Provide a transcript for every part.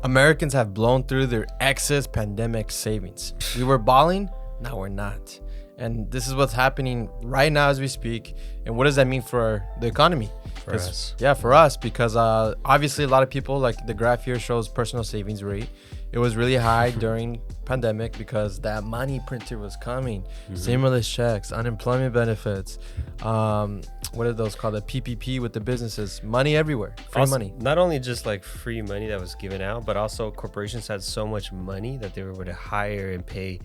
Americans have blown through their excess pandemic savings. We were balling, now we're not. And this is what's happening right now as we speak. And what does that mean for the economy? For us. Yeah, for us, because obviously a lot of people, like the graph here shows personal savings rate. It was really high during pandemic because that money printer was coming. Stimulus checks, unemployment benefits. What are those called? The PPP with the businesses. Money everywhere. Free Also, money. not only just like free money that was given out, but also corporations had so much money that they were able to hire and pay,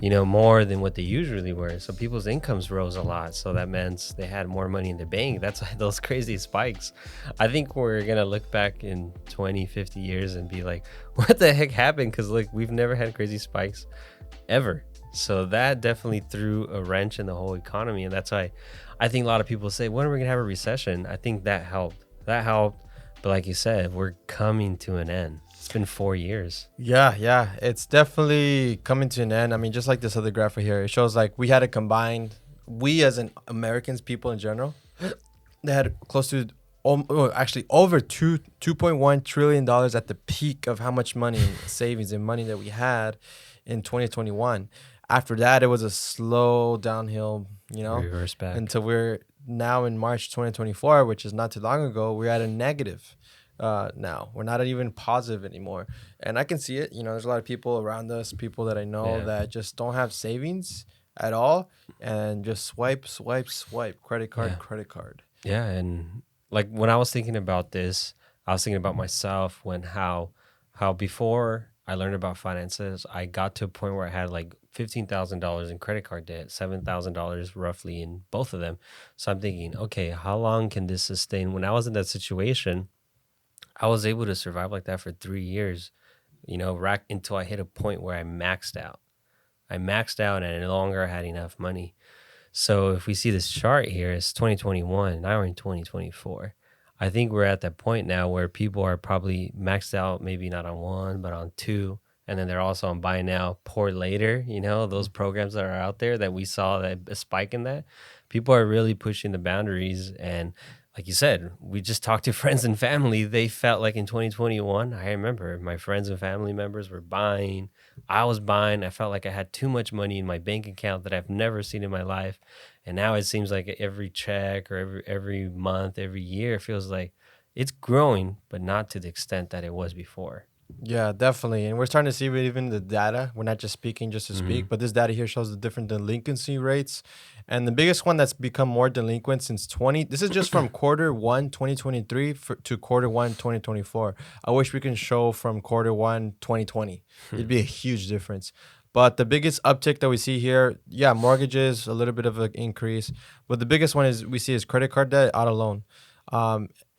more than what they usually were. So people's incomes rose a lot. So that meant they had more money in the bank. That's why those crazy spikes. I think we're going to look back in 20, 50 years and be like, what the heck happened? Because we've never had crazy spikes ever. So that definitely threw a wrench in the whole economy. And that's why I think a lot of people say, when are we going to have a recession? I think that helped. But like you said, we're coming to an end. It's been 4 years. Yeah. It's definitely coming to an end. I mean, just like this other graph right here, it shows like we had a combined, we as an Americans, people in general, they had close to, actually over $2.1 trillion at the peak of how much money in savings and money that we had in 2021. After that, it was a slow downhill, Reverse back. until we're now in March 2024, which is not too long ago, we're at a negative. Now we're not even positive anymore, and I can see it. There's a lot of people around us, people that I know that just don't have savings at all, and just swipe, credit card. Yeah, and like when I was thinking about this, I was thinking about myself when how before I learned about finances, I got to a point where I had like $15,000 in credit card debt, $7,000 roughly in both of them. So I'm thinking, okay, how long can this sustain? When I was in that situation, I was able to survive like that for 3 years, until I hit a point where I maxed out. And I no longer had enough money. So if we see this chart here, it's 2021. Now we're in 2024. I think we're at that point now where people are probably maxed out, maybe not on one, but on two. And then they're also on buy now, pour later, those programs that are out there that we saw that a spike in that. People are really pushing the boundaries. And like you said, we just talked to friends and family. They felt like in 2021, I remember my friends and family members were buying. I was buying. I felt like I had too much money in my bank account that I've never seen in my life. And now it seems like every check or every month, every year, it feels like it's growing, but not to the extent that it was before. Yeah, definitely. And we're starting to see even the data. We're not just speaking just to speak, but this data here shows the different delinquency rates. And the biggest one that's become more delinquent since this is just from quarter one, 2023 to quarter one, 2024. I wish we can show from quarter one, 2020. It'd be a huge difference. But the biggest uptick that we see here, mortgages, a little bit of an increase. But the biggest one we see is credit card debt, auto loan.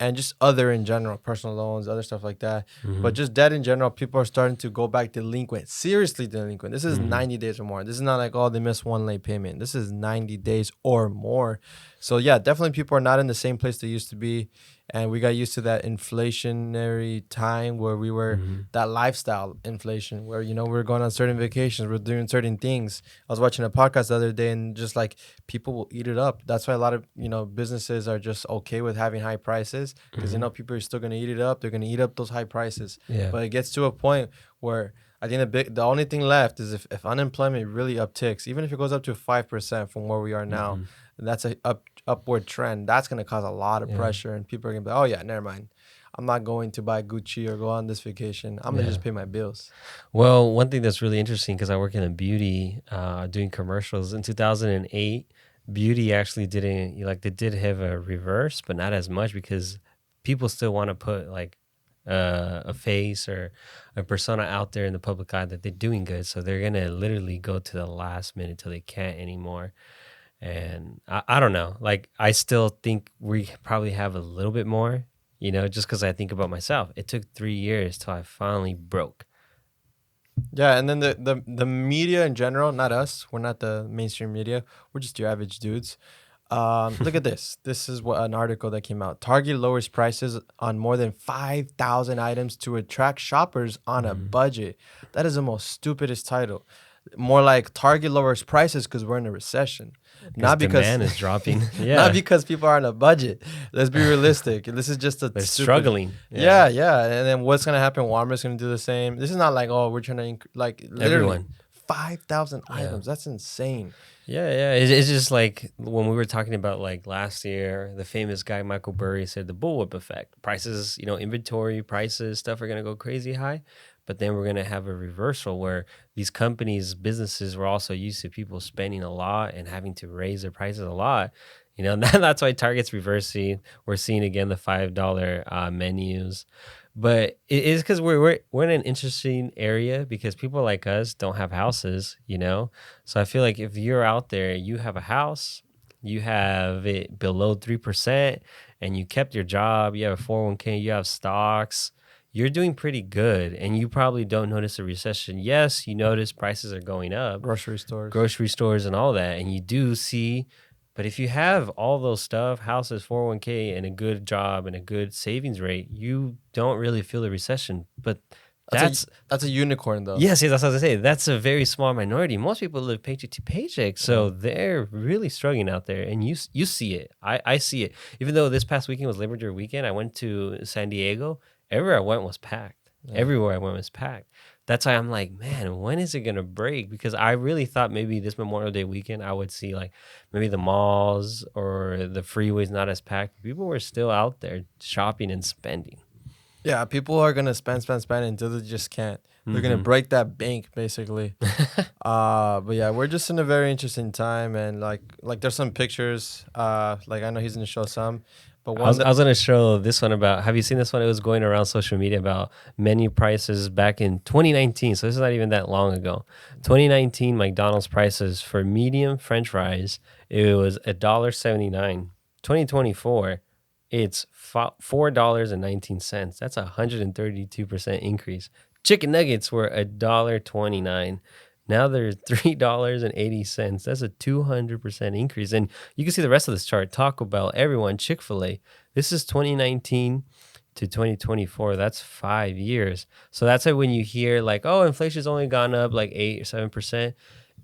And just other in general, personal loans, other stuff like that. But just debt in general, people are starting to go back delinquent, seriously delinquent. This is 90 days or more. This is not like, they missed one late payment. This is 90 days or more. So yeah, definitely people are not in the same place they used to be. And we got used to that inflationary time where we were that lifestyle inflation where, we're going on certain vacations, we're doing certain things. I was watching a podcast the other day and just like people will eat it up. That's why a lot of, businesses are just okay with having high prices because, people are still going to eat it up. They're going to eat up those high prices. Yeah. But it gets to a point where I think the only thing left is if unemployment really upticks, even if it goes up to 5% from where we are now, and that's a upward trend, that's going to cause a lot of pressure. And people are going to be like, oh, yeah, never mind. I'm not going to buy Gucci or go on this vacation. I'm going to just pay my bills. Well, one thing that's really interesting, because I work in beauty, doing commercials. In 2008, beauty actually didn't, they did have a reverse, but not as much because people still want to put like a face or a persona out there in the public eye that they're doing good. So they're going to literally go to the last minute till they can't anymore. And I don't know, I still think we probably have a little bit more, just because I think about myself. It took 3 years till I finally broke. Yeah, and then the media in general, not us, we're not the mainstream media, we're just your average dudes. Look at this. This is an article that came out. Target lowers prices on more than 5,000 items to attract shoppers on a budget. That is the most stupidest title. More like Target lowers prices because we're in a recession, not because demand is dropping. Yeah, not because people are on a budget. Let's be realistic. This is just a they're stupid. struggling. Yeah, yeah. And then what's gonna happen? Walmart's gonna do the same. This is not like, oh, we're trying to like literally Everyone. 5,000 Yeah. items. That's insane. Yeah. It's just like when we were talking about like last year, the famous guy Michael Burry said the bullwhip effect. Prices, inventory prices, stuff are gonna go crazy high, but then we're gonna have a reversal where these companies, businesses were also used to people spending a lot and having to raise their prices a lot. And that's why Target's reversing. We're seeing again the $5 menus. But it is because we're in an interesting area because people like us don't have houses. So I feel like if you're out there, you have a house, you have it below 3%, and you kept your job, you have a 401k, you have stocks, you're doing pretty good, and you probably don't notice a recession. Yes, you notice prices are going up, Grocery stores, and all that, and you do see. But if you have all those stuff, houses, 401k, and a good job and a good savings rate, you don't really feel the recession. But that's that's a unicorn though. yes, that's what I say. That's a very small minority. Most people live paycheck to paycheck, so they're really struggling out there, and you see it. I see it. Even though this past weekend was Labor Day weekend, I went to San Diego. Everywhere I went was packed. Yeah. Everywhere I went was packed. That's why I'm like, man, when is it gonna break? Because I really thought maybe this Memorial Day weekend I would see like maybe the malls or the freeways not as packed. People were still out there shopping and spending. Yeah, people are gonna spend until they just can't. They're gonna break that bank basically. But yeah, we're just in a very interesting time, and like there's some pictures. Like I know he's gonna show some, but I was gonna show this one about. Have you seen this one? It was going around social media about menu prices back in 2019. So this is not even that long ago. 2019 McDonald's prices for medium French fries, it was $1.79. 2024. It's $4.19. That's 132% increase. Chicken nuggets were $1.29. Now they're $3.80. That's a 200% increase. And you can see the rest of this chart. Taco Bell, everyone, Chick-fil-A. This is 2019 to 2024. That's 5 years. So that's why when you hear like, oh, inflation's only gone up like 8 or 7%.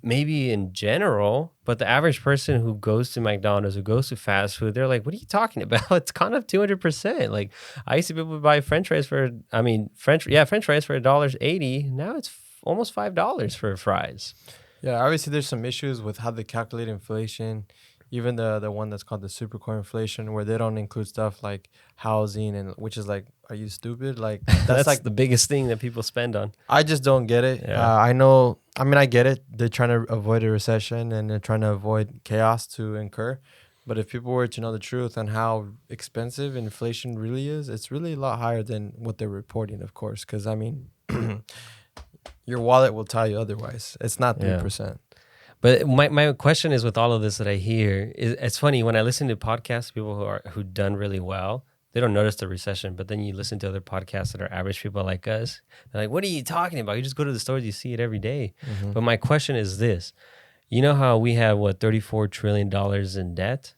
Maybe in general, but the average person who goes to McDonald's, who goes to fast food, they're like, what are you talking about? It's gone up 200%. Like I used to be able to buy French fries for $1.80. Now it's almost $5 for fries. Yeah, obviously there's some issues with how they calculate inflation. Even the one that's called the supercore inflation, where they don't include stuff like housing, and which is like, are you stupid? Like That's like the biggest thing that people spend on. I just don't get it. Yeah. I know. I mean, I get it. They're trying to avoid a recession and they're trying to avoid chaos to incur. But if people were to know the truth on how expensive inflation really is, it's really a lot higher than what they're reporting, of course. Because I mean, your wallet will tell you otherwise. It's not 3%. But my question is, with all of this that I hear, it's funny when I listen to podcasts, people who done really well, they don't notice the recession. But then you listen to other podcasts that are average people like us, they're like, "What are you talking about? You just go to the stores, you see it every day." Mm-hmm. But my question is this: you know how we have $34 trillion in debt?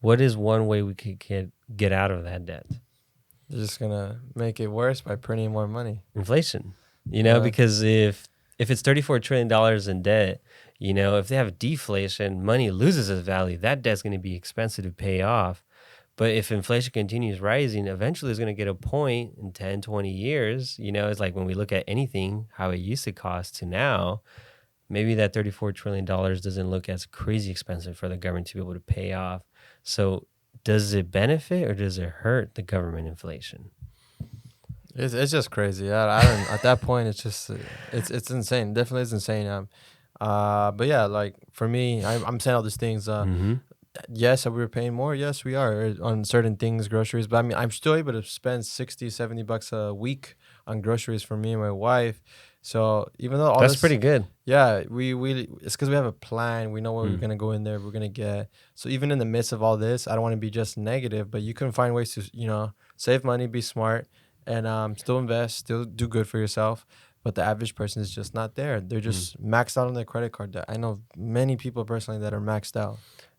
What is one way we could get out of that debt? They're just gonna make it worse by printing more money. Inflation. Because if it's $34 trillion in debt, if they have deflation, money loses its value. That debt's going to be expensive to pay off. But if inflation continues rising, eventually it's going to get a point in 10, 20 years. It's like when we look at anything, how it used to cost to now, maybe that $34 trillion doesn't look as crazy expensive for the government to be able to pay off. So does it benefit or does it hurt the government inflation? It's just crazy. I don't. At that point, it's just it's insane. Definitely, it's insane. But yeah, like for me, I'm saying all these things. Yes, are we paying more? Yes, we are on certain things, groceries. But I mean, I'm still able to spend $60-$70 a week on groceries for me and my wife. So even though that's pretty good. Yeah, we it's because we have a plan. We know what we're gonna go in there. We're gonna get. So even in the midst of all this, I don't want to be just negative, but you can find ways to save money, be smart, and still invest, still do good for yourself. But the average person is just not there. They're just maxed out on their credit card debt. I know many people personally that are maxed out.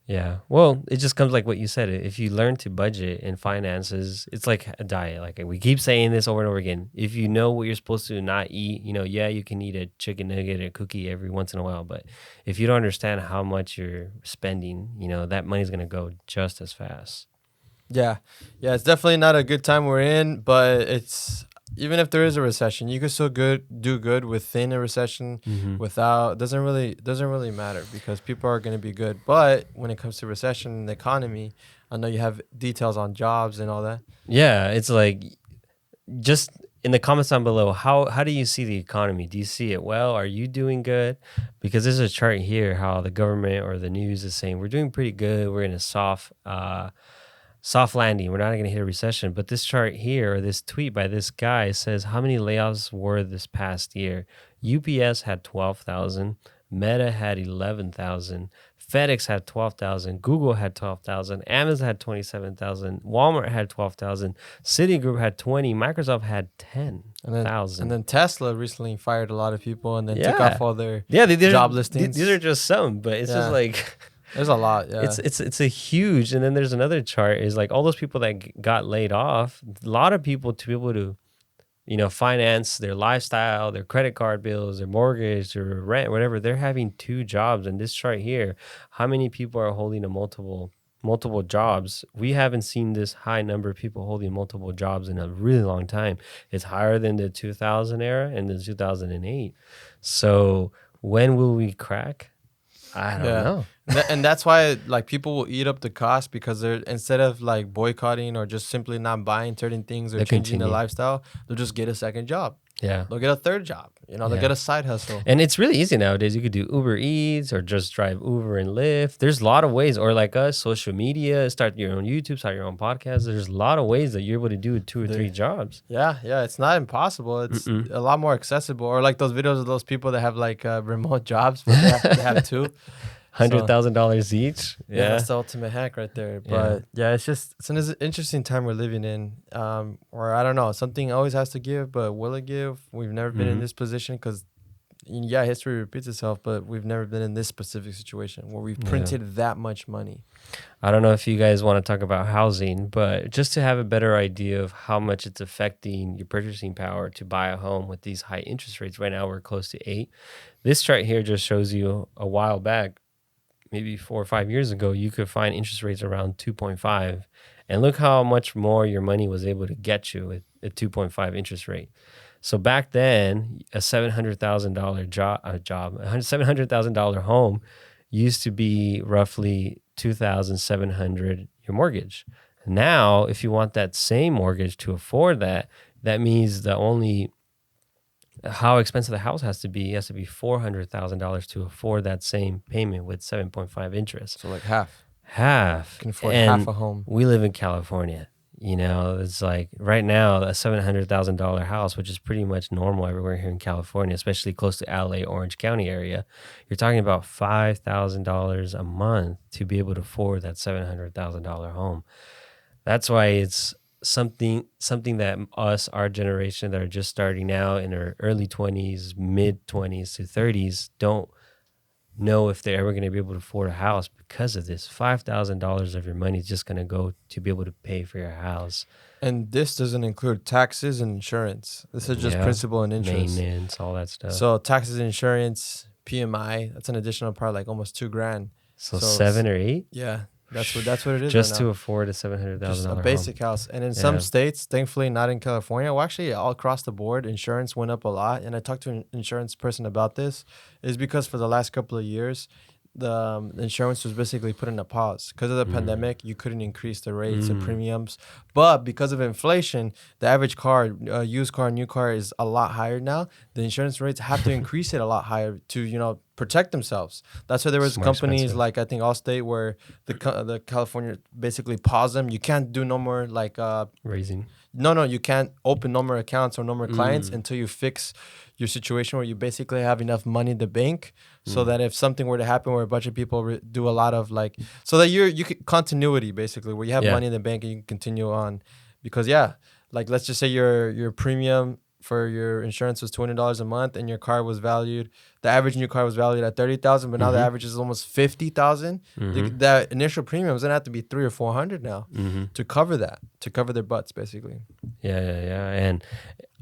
Yeah. Well, it just comes like what you said. If you learn to budget in finances, it's like a diet. Like we keep saying this over and over again. If you know what you're supposed to not eat, yeah, you can eat a chicken nugget or a cookie every once in a while. But if you don't understand how much you're spending, that money's going to go just as fast. Yeah, yeah, it's definitely not a good time we're in, but it's even if there is a recession, you can still do good within a recession. Mm-hmm. Without doesn't really matter because people are going to be good. But when it comes to recession and the economy, I know you have details on jobs and all that. Yeah. It's like just in the comments down below, how do you see the economy? Do you see it well? Are you doing good? Because there's a chart here how the government or the news is saying we're doing pretty good. We're in a soft landing. We're not going to hit a recession. But this chart here, or this tweet by this guy says how many layoffs were this past year. UPS had 12,000. Meta had 11,000. FedEx had 12,000. Google had 12,000. Amazon had 27,000. Walmart had 12,000. Citigroup had 20. Microsoft had 10,000. And then Tesla recently fired a lot of people and then took off all their job listings. These are just some, but it's just like there's a lot. Yeah, it's a huge. And then there's another chart is like all those people that got laid off. A lot of people to be able to finance their lifestyle, their credit card bills, their mortgage, their rent, whatever. They're having two jobs. And this chart here, how many people are holding a multiple jobs? We haven't seen this high number of people holding multiple jobs in a really long time. It's higher than the 2000 era and the 2008. So when will we crack? I don't know. And that's why like people will eat up the cost because they're instead of like boycotting or just simply not buying certain things or changing their lifestyle, they'll just get a second job. Yeah. They'll get a third job. They'll get a side hustle. And it's really easy nowadays. You could do Uber Eats or just drive Uber and Lyft. There's a lot of ways, or like us, social media, start your own YouTube, start your own podcast. There's a lot of ways that you're able to do 2 or 3 jobs. Yeah. It's not impossible. It's a lot more accessible. Or like those videos of those people that have like remote jobs, but they have two. $100,000 each. Yeah, that's the ultimate hack right there. But it's an interesting time we're living in. Or I don't know, something always has to give, but will it give? We've never been in this position because, history repeats itself, but we've never been in this specific situation where we've printed that much money. I don't know if you guys want to talk about housing, but just to have a better idea of how much it's affecting your purchasing power to buy a home with these high interest rates. Right now, we're close to 8. This chart here just shows you a while back, maybe 4 or 5 years ago, you could find interest rates around 2.5. And look how much more your money was able to get you with a 2.5 interest rate. So back then, a $700,000 job, a $700,000 home used to be roughly $2,700 your mortgage. Now, if you want that same mortgage to afford that, that means how expensive the house has to be. It has to be $400,000 to afford that same payment with 7.5 interest. So like half. You can afford half a home. We live in California. It's like right now a $700,000 house, which is pretty much normal everywhere here in California, especially close to LA, Orange County area. You're talking about $5,000 a month to be able to afford that $700,000 home. That's why it's something that our generation that are just starting out in our early 20s, mid 20s to 30s don't know if they're ever going to be able to afford a house because of this. $5,000 of your money is just going to go to be able to pay for your house. And this doesn't include taxes and insurance. This is just principal and interest. Maintenance, all that stuff. So taxes, insurance, PMI, that's an additional part, like almost $2,000. So 7 or 8? Yeah. That's what it is. Just right to now. afford a $700,000 a basic house. And in some states, thankfully not in California, well, actually all across the board, insurance went up a lot. And I talked to an insurance person about this, is because for the last couple of years, the insurance was basically put in a pause because of the pandemic. You couldn't increase the rates and premiums, but because of inflation, the average car, used car, new car is a lot higher now. The insurance rates have to increase it a lot higher to protect themselves. That's why there was companies like I think Allstate where the California basically paused them. You can't do no more like raising. No, you can't open no more accounts or no more clients until you fix your situation where you basically have enough money in the bank so that if something were to happen where a bunch of people do a lot of like, so that you can continuity basically where you have money in the bank and you can continue on because like let's just say your premium for your insurance was $200 a month, and your car was valued, the average new car was valued at 30,000, but now the average is almost 50,000. That initial premium is gonna have to be 300 or 400 now to cover that, to cover their butts, basically. Yeah. And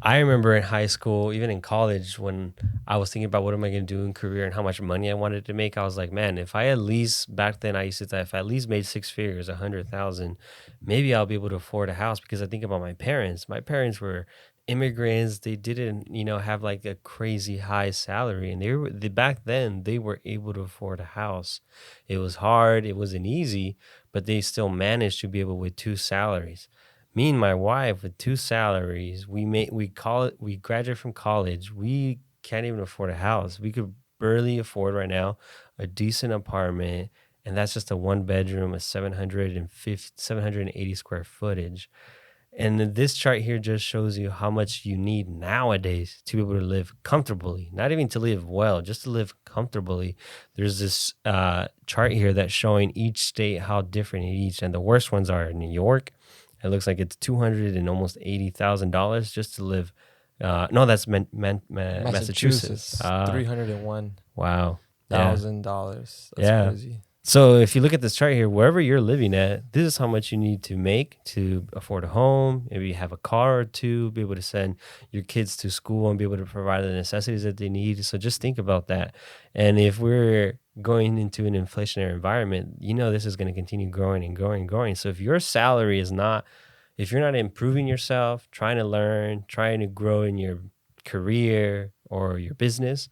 I remember in high school, even in college, when I was thinking about what am I going to do in career and how much money I wanted to make, I was like, man, if I at least, back then I used to say, if I at least made 6 figures, 100,000, maybe I'll be able to afford a house. Because I think about my parents. My parents were immigrants. They didn't, have like a crazy high salary. And back then they were able to afford a house. It was hard. It wasn't easy, but they still managed to be able with 2 salaries. Me and my wife with 2 salaries, we graduate from college. We can't even afford a house. We could barely afford right now a decent apartment, and that's just a 1-bedroom, a 780 square footage. And this chart here just shows you how much you need nowadays to be able to live comfortably, not even to live well, just to live comfortably. There's this chart here that's showing each state how different it is, and the worst ones are in New York. It looks like it's $280,000 just to live. No, that's Massachusetts. $301,000. Wow. That's crazy. So if you look at this chart here, wherever you're living at, this is how much you need to make to afford a home, maybe have a car or two, be able to send your kids to school and be able to provide the necessities that they need. So just think about that. And if we're going into an inflationary environment, this is going to continue growing and growing and growing. So if your salary is not, if you're not improving yourself, trying to learn, trying to grow in your career or your business,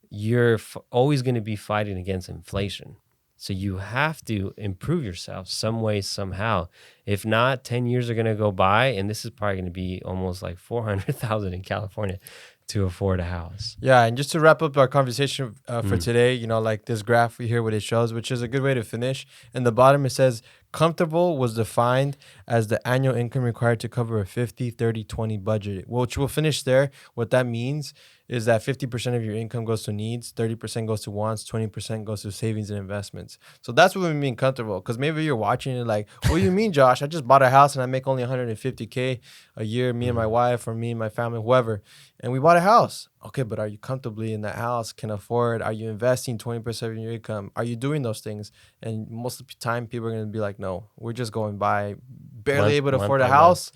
you're always going to be fighting against inflation. So you have to improve yourself some way, somehow. If not, 10 years are going to go by, and this is probably going to be almost like $400,000 in California to afford a house. Yeah, and just to wrap up our conversation for today, like this graph here, what it shows, which is a good way to finish. In the bottom, it says comfortable was defined as the annual income required to cover a 50-30-20 budget, which we'll finish there. What that means is that 50% of your income goes to needs, 30% goes to wants, 20% goes to savings and investments. So that's what we mean comfortable. Because maybe you're watching it like, what do you mean, Josh? I just bought a house and I make only $150K a year, me and my wife, or me and my family, whoever. And we bought a house. Okay, but are you comfortably in that house? Can afford? Are you investing 20% of your income? Are you doing those things? And most of the time, people are going to be like, no, we're just going by, barely able to afford a house.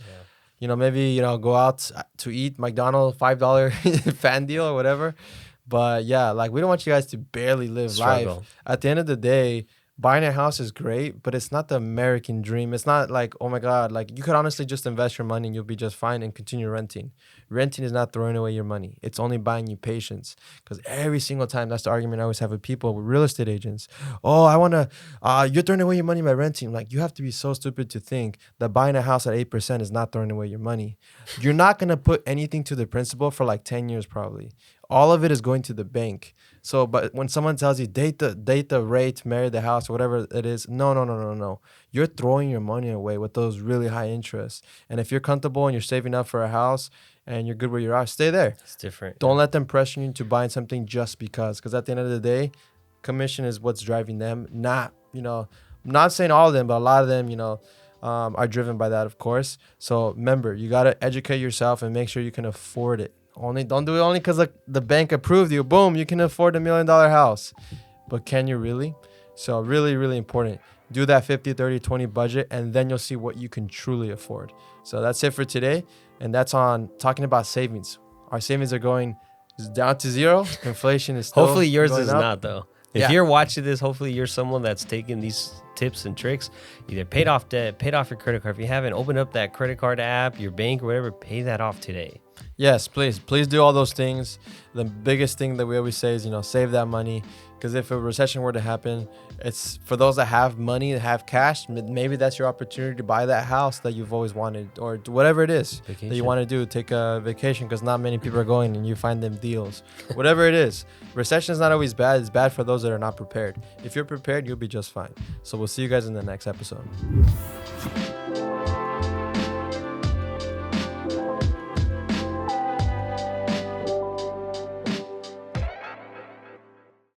Yeah. Maybe, go out to eat McDonald's, $5 fan deal or whatever. But yeah, like we don't want you guys to barely live life. At the end of the day, buying a house is great, but it's not the American dream. It's not like, oh my God, like you could honestly just invest your money and you'll be just fine and continue renting. Renting is not throwing away your money. It's only buying you patience. Because every single time, that's the argument I always have with people, with real estate agents. Oh, you're throwing away your money by renting. Like, you have to be so stupid to think that buying a house at 8% is not throwing away your money. You're not going to put anything to the principal for like 10 years probably. All of it is going to the bank. So, but when someone tells you date the rate, marry the house, or whatever it is, no. You're throwing your money away with those really high interests. And if you're comfortable and you're saving up for a house and you're good where you're at, stay there. It's different. Don't let them pressure you into buying something just because. Because at the end of the day, commission is what's driving them. Not, I'm not saying all of them, but a lot of them, are driven by that, of course. So remember, you got to educate yourself and make sure you can afford it. Don't do it only because the bank approved you. Boom, you can afford $1 million house. But can you really? So really, really important. Do that 50-30-20 budget, and then you'll see what you can truly afford. So that's it for today. And that's on talking about savings. Our savings are going down to zero. Inflation is still hopefully yours going is up. not, though. If you're watching this, hopefully you're someone that's taking these tips and tricks, either paid off debt, paid off your credit card. If you haven't, opened up that credit card app, your bank, or whatever, pay that off today. Yes, please do all those things. The biggest thing that we always say is, save that money. Because if a recession were to happen, it's for those that have money, that have cash, maybe that's your opportunity to buy that house that you've always wanted, or whatever it is that you want to do. Take a vacation, because not many people are going, and you find them deals. Whatever it is, recession is not always bad. It's bad for those that are not prepared. If you're prepared, you'll be just fine. So we'll see you guys in the next episode.